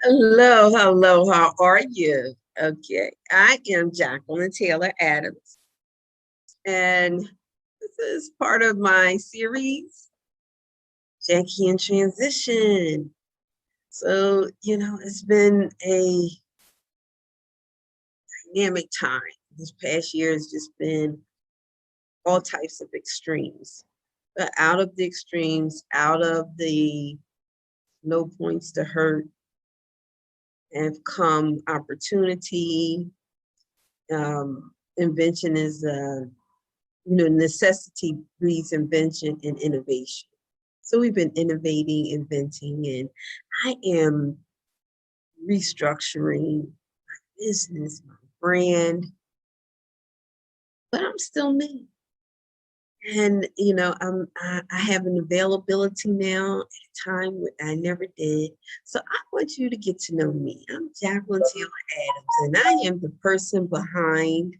Hello, hello, how are you? Okay, I am Jacqueline Taylor Adams, and this is part of my series, Jackie in Transition. So, it's been a dynamic time. This past year has just been all types of extremes. But out of the extremes, out of the no points to hurt, have come opportunity. Invention is necessity breeds invention and innovation. So we've been innovating, inventing, and I am restructuring my business, my brand, but I'm still me. And I have an availability now at a time when I never did. So I want you to get to know me. I'm Jacqueline Taylor Adams, and I am the person behind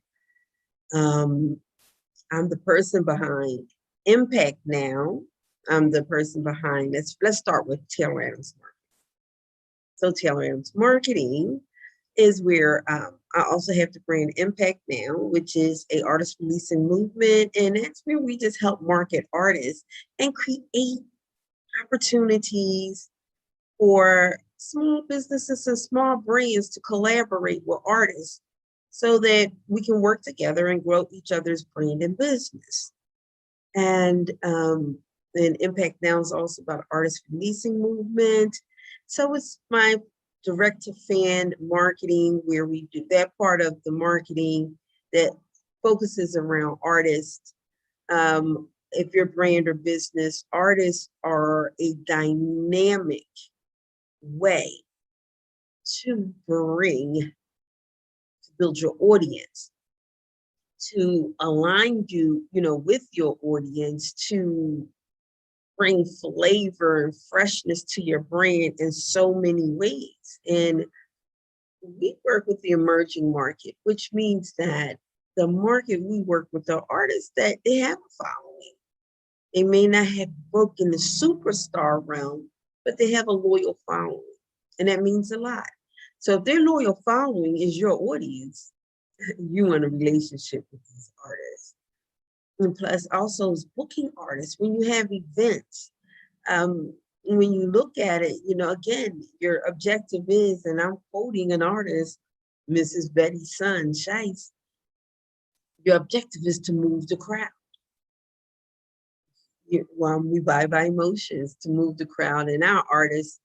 um, I'm the person behind IMPACC now. I'm the person behind, let's start with Taylor Adams Marketing. So Taylor Adams Marketing is where I also have the brand IMPACC now, which is a artist releasing movement. And that's where we just help market artists and create opportunities for small businesses and small brands to collaborate with artists so that we can work together and grow each other's brand and business. And IMPACC now is also about artist releasing movement. So it's my direct to fan marketing where we do that part of the marketing that focuses around artists. If your brand or business, artists are a dynamic way to build your audience, to align you, with your audience, to bring flavor and freshness to your brand in so many ways. And we work with the emerging market, which means that the market we work with are artists that they have a following. They may not have broken the superstar realm, but they have a loyal following. And that means a lot. So if their loyal following is your audience, you want a relationship with these artists. And plus also is booking artists when you have events. When you look at it, again, your objective is, and I'm quoting an artist, Mrs. Betty Sun Shice, your objective is to move the crowd. We buy by emotions to move the crowd, and our artists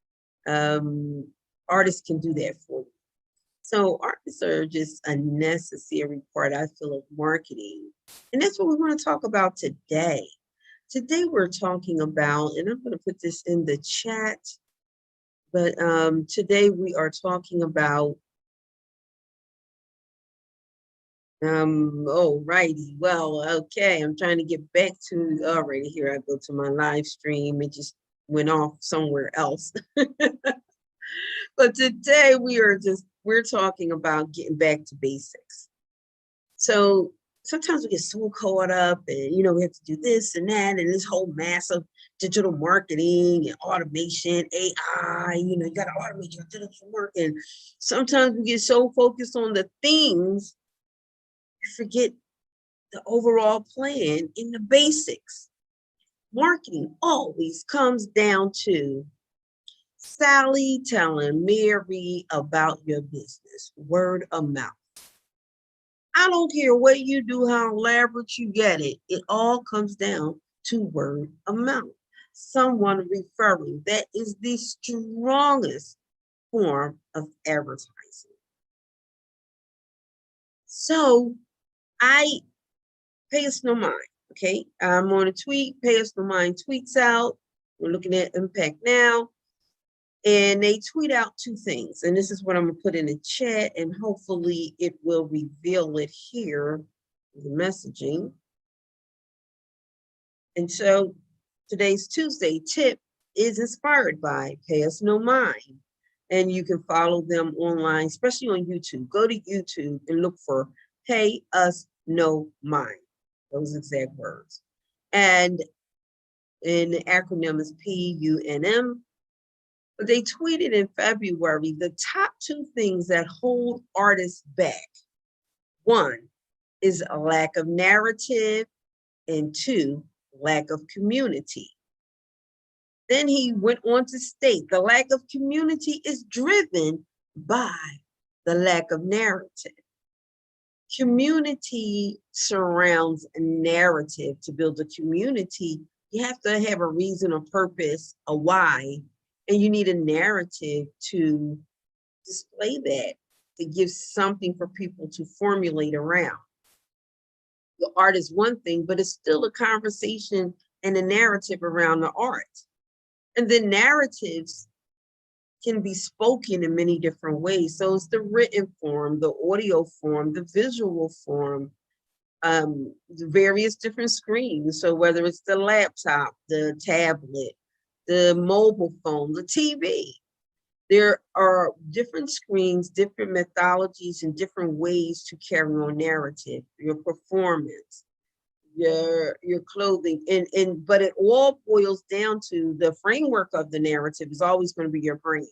can do that for you. So artists are just a necessary part, I feel, of marketing. And that's what we want to talk about today. Today we're talking about, and I'm going to put this in the chat, but today we are talking about, righty. Well, okay, I'm trying to get back to, already here I go to my live stream. It just went off somewhere else. But today we're talking about getting back to basics. So sometimes we get so caught up and, we have to do this and that and this whole massive digital marketing and automation, AI, you got to automate your digital work. And sometimes we get so focused on the things, we forget the overall plan in the basics. Marketing always comes down to Sally telling Mary about your business, word of mouth. I don't care what you do, how elaborate you get it. It all comes down to word of mouth. Someone referring. That is the strongest form of advertising. So I pay us no mind. Okay, I'm on a tweet. Pay us no mind tweets out. We're looking at IMPACC now. And they tweet out two things. And this is what I'm going to put in the chat, and hopefully it will reveal it here in the messaging. And so today's Tuesday tip is inspired by Pay Us No Mind. And you can follow them online, especially on YouTube. Go to YouTube and look for Pay Us No Mind, those exact words. And the acronym is PUNM. But they tweeted in February, the top two things that hold artists back. One is a lack of narrative, and two, lack of community. Then he went on to state the lack of community is driven by the lack of narrative. Community surrounds a narrative. To build a community, you have to have a reason, a purpose, a why, and you need a narrative to display that, to give something for people to formulate around. The art is one thing, but it's still a conversation and a narrative around the art. And then narratives can be spoken in many different ways. So it's the written form, the audio form, the visual form, the various different screens. So whether it's the laptop, the tablet, the mobile phone, the TV, there are different screens, different methodologies, and different ways to carry on narrative, your performance, your clothing, but it all boils down to the framework of the narrative is always going to be your brand.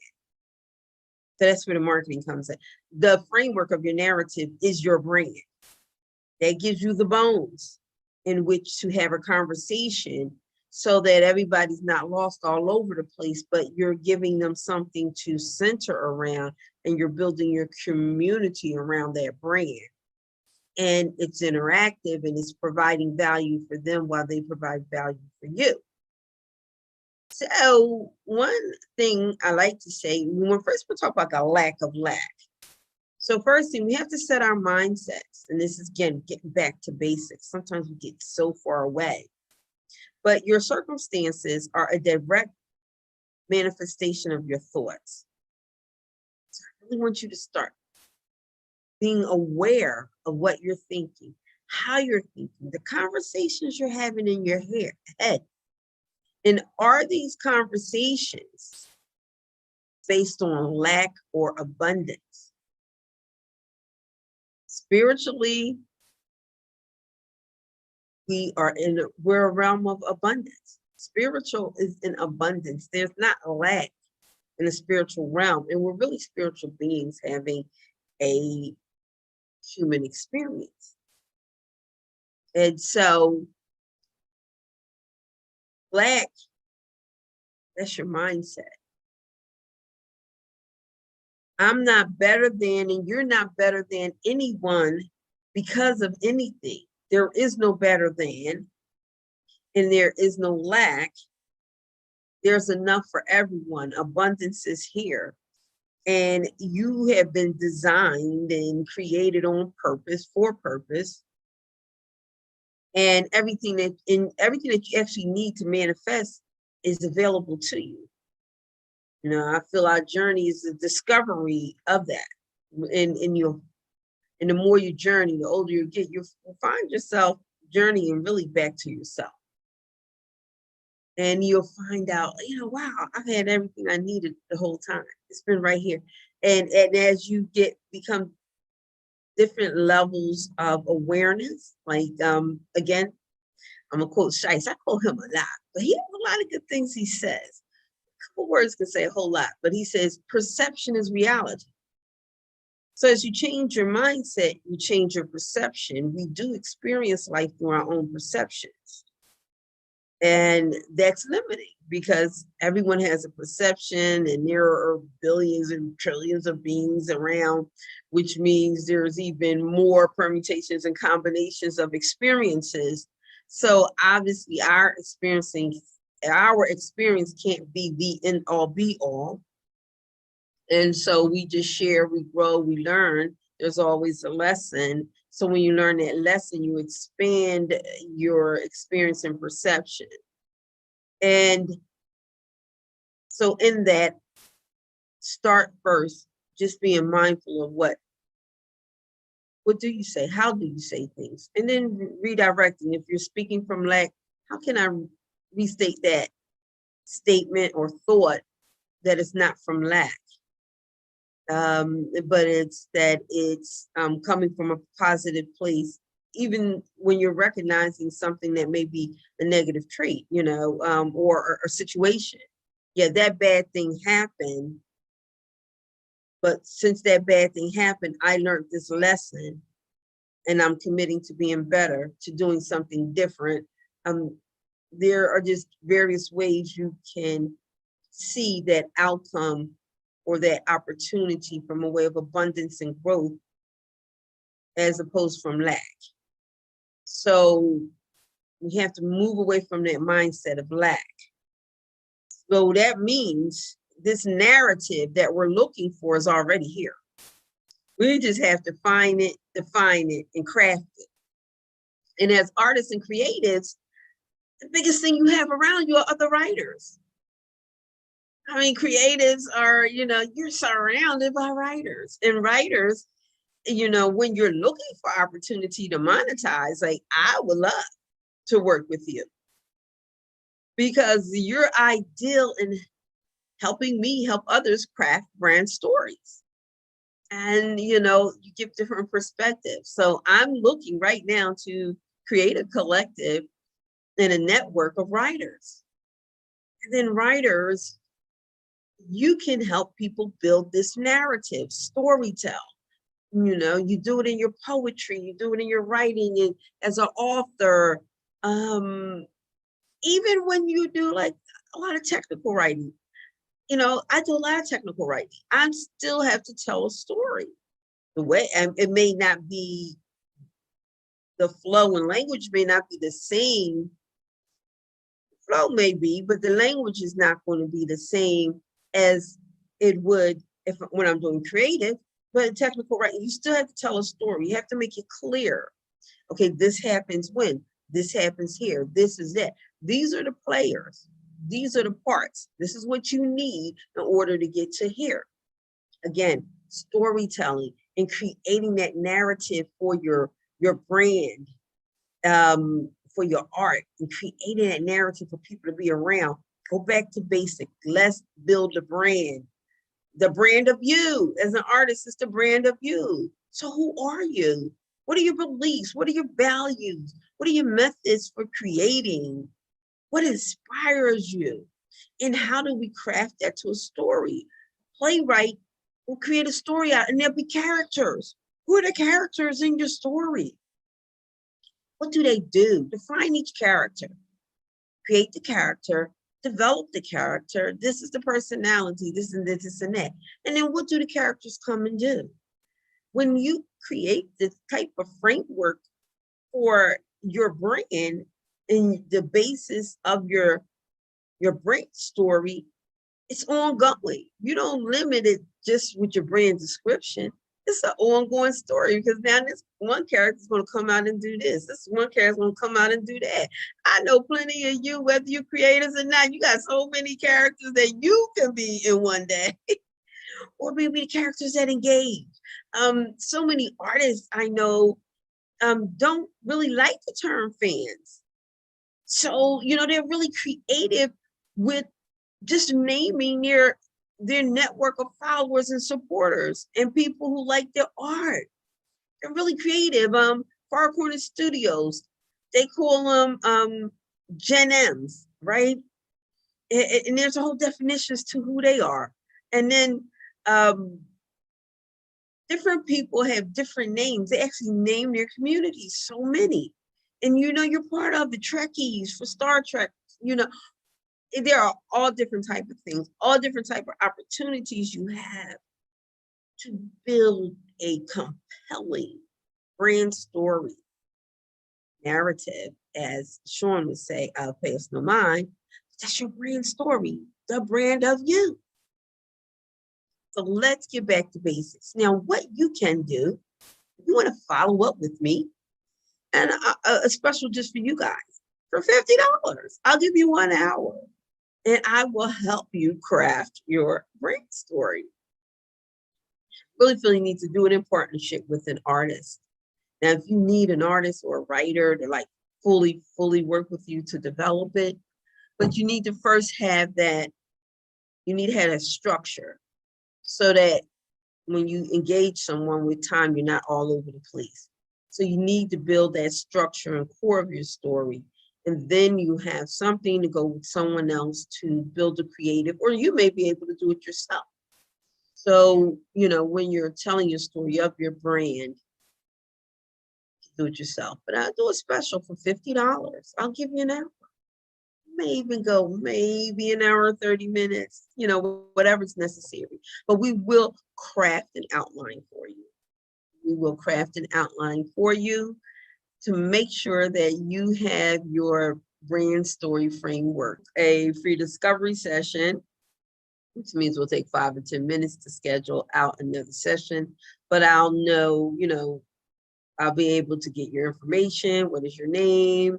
So that's where the marketing comes in. The framework of your narrative is your brand. That gives you the bones in which to have a conversation so that everybody's not lost all over the place, but you're giving them something to center around, and you're building your community around that brand. And it's interactive, and it's providing value for them while they provide value for you. So one thing I like to say, when first we talk about the lack of lack. So first thing, we have to set our mindsets. And this is, again, getting back to basics. Sometimes we get so far away. But your circumstances are a direct manifestation of your thoughts. So I really want you to start being aware of what you're thinking, how you're thinking, the conversations you're having in your head. And are these conversations based on lack or abundance? Spiritually, we're a realm of abundance. Spiritual is in abundance. There's not a lack in the spiritual realm. And we're really spiritual beings having a human experience. And so lack, that's your mindset. I'm not better than, and you're not better than anyone because of anything. There is no better than, and there is no lack. There's enough for everyone. Abundance is here. And you have been designed and created on purpose, for purpose. And everything that you actually need to manifest is available to you. You know, I feel our journey is the discovery of that. And the more you journey, the older you get, you find yourself journeying really back to yourself. And you'll find out, wow, I've had everything I needed the whole time. It's been right here. And as you become different levels of awareness, like, again, I'm gonna quote Shice. I quote him a lot, but he has a lot of good things he says. A couple words can say a whole lot, but he says, perception is reality. So as you change your mindset, you change your perception. We do experience life through our own perceptions. And that's limiting because everyone has a perception, and there are billions and trillions of beings around, which means there's even more permutations and combinations of experiences. So obviously our experience can't be the end all be all. And so we just share, we grow, we learn. There's always a lesson. So when you learn that lesson, you expand your experience and perception. And so in that, start first, just being mindful of what do you say? How do you say things? And then redirecting. If you're speaking from lack, how can I restate that statement or thought that it's not from lack? But it's coming from a positive place, even when you're recognizing something that may be a negative trait, or a situation. yeah, that bad thing happened. But since that bad thing happened, I learned this lesson, and I'm committing to being better, to doing something different. There are just various ways you can see that outcome or that opportunity from a way of abundance and growth as opposed from lack. So we have to move away from that mindset of lack. So that means this narrative that we're looking for is already here. We just have to find it, define it, and craft it. And as artists and creatives, the biggest thing you have around you are other writers. I mean, creatives are, you're surrounded by writers. And writers, when you're looking for opportunity to monetize, like, I would love to work with you because you're ideal in helping me help others craft brand stories. And, you give different perspectives. So I'm looking right now to create a collective and a network of writers. And then writers, you can help people build this narrative, storytell. You do it in your poetry, you do it in your writing, and as an author, even when you do like a lot of technical writing, I do a lot of technical writing. I still have to tell a story. The way, and it may not be, the flow and language may not be the same. Flow may be, but the language is not going to be the same as it would when I'm doing creative. But in technical writing, you still have to tell a story. You have to make it clear. Okay, this happens when, this happens here, this is that. These are the players. These are the parts. This is what you need in order to get to here. Again, storytelling and creating that narrative for your brand, for your art, and creating that narrative for people to be around. Go back to basic. Let's build a brand. The brand of you as an artist is the brand of you. So who are you? What are your beliefs? What are your values? What are your methods for creating? What inspires you? And how do we craft that to a story? Playwright will create a story out, and there'll be characters. Who are the characters in your story? What do they do? Define each character. Create the character, develop the character. This is the personality, this and this, this and that. And then what do the characters come and do? When you create this type of framework for your brand and the basis of your brand story, it's ongoing. You don't limit it just with your brand description. It's an ongoing story, because now this one character is going to come out and do this. This one character is going to come out and do that. I know plenty of you, whether you're creators or not, you got so many characters that you can be in one day. Or maybe the characters that engage. So many artists I know don't really like the term fans. So, they're really creative with just naming their network of followers and supporters and people who like their art. They're really creative. Far Corner Studios, they call them Gen Ms, right? And there's a whole definition as to who they are. And then different people have different names. They actually name their communities, so many. And you're part of the Trekkies for Star Trek, there are all different type of things, all different type of opportunities you have to build a compelling brand story narrative. As Sean would say, I'll pay us no mind. That's your brand story, the brand of you. So let's get back to basics. Now, what you can do, if you want to follow up with me, and a special just for you guys, for $50, I'll give you 1 hour. And I will help you craft your brand story. Really feel you need to do it in partnership with an artist. Now, if you need an artist or a writer to like fully work with you to develop it, but you need to first have that, you need to have a structure so that when you engage someone with time, you're not all over the place. So you need to build that structure and core of your story And then you have something to go with someone else to build a creative, or you may be able to do it yourself. So, when you're telling your story of your brand, do it yourself. But I'll do a special for $50. I'll give you an hour. May even go maybe an hour, 30 minutes, whatever's necessary. But we will craft an outline for you. We will craft an outline for you to make sure that you have your brand story framework. A free discovery session, which means we'll take 5 or 10 minutes to schedule out another session, but I'll know, I'll be able to get your information. What is your name?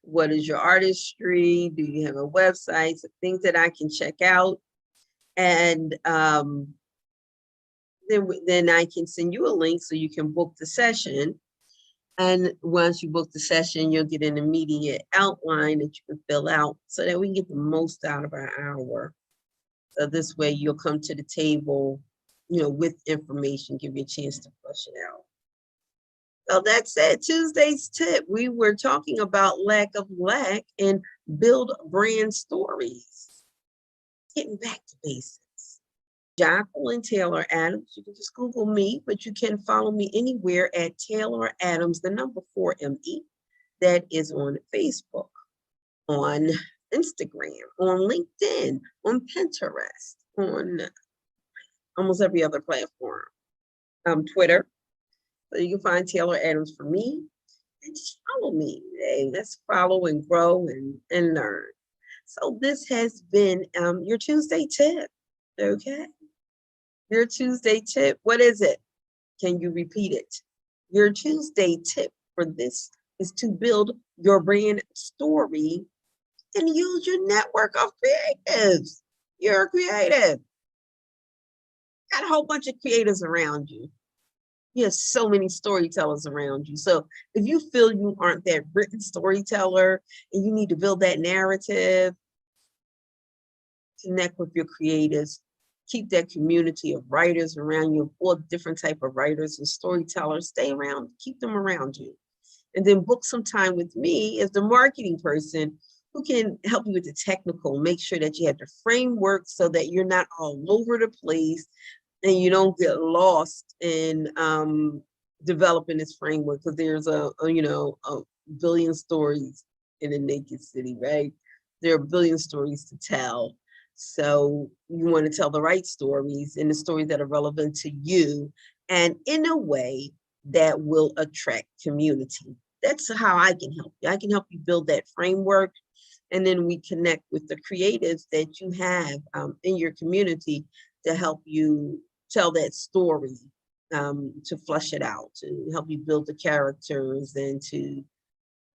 What is your artistry? Do you have a website? So things that I can check out. And then I can send you a link so you can book the session. And once you book the session, you'll get an immediate outline that you can fill out so that we can get the most out of our hour. So this way you'll come to the table, with information, give you a chance to flush it out. So that's it. Tuesday's tip. We were talking about lack and build brand stories. Getting back to basics. Jacqueline Taylor Adams. You can just Google me, but you can follow me anywhere at Taylor Adams, the number 4ME. That is on Facebook, on Instagram, on LinkedIn, on Pinterest, on almost every other platform. Twitter. So you can find Taylor Adams for me and just follow me. Hey, let's follow and grow and learn. So this has been your Tuesday tip. Okay. Your Tuesday tip. What is it? Can you repeat it? Your Tuesday tip for this is to build your brand story and use your network of creatives. You're a creative. Got a whole bunch of creatives around you. You have so many storytellers around you. So if you feel you aren't that written storyteller and you need to build that narrative, connect with your creatives, keep that community of writers around you, all different type of writers and storytellers, stay around, keep them around you. And then book some time with me as the marketing person who can help you with the technical, make sure that you have the framework so that you're not all over the place and you don't get lost in developing this framework, because there's a billion stories in a naked city, right? There are a billion stories to tell. So you want to tell the right stories and the stories that are relevant to you and in a way that will attract community. That's how I can help you. I can help you build that framework. And then we connect with the creatives that you have in your community to help you tell that story, to flush it out, to help you build the characters and to,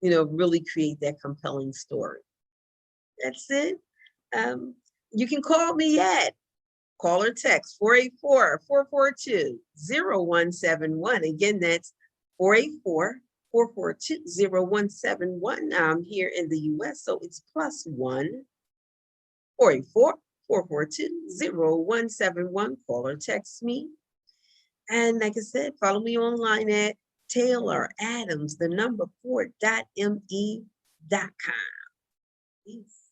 really create that compelling story. That's it. You can call me at call or text 484-442-0171. Again, that's 484-442-0171. I'm here in the US, so it's +1 484-442-0171. Call or text me. And like I said, follow me online at Taylor Adams, the number 4.me.com. Peace.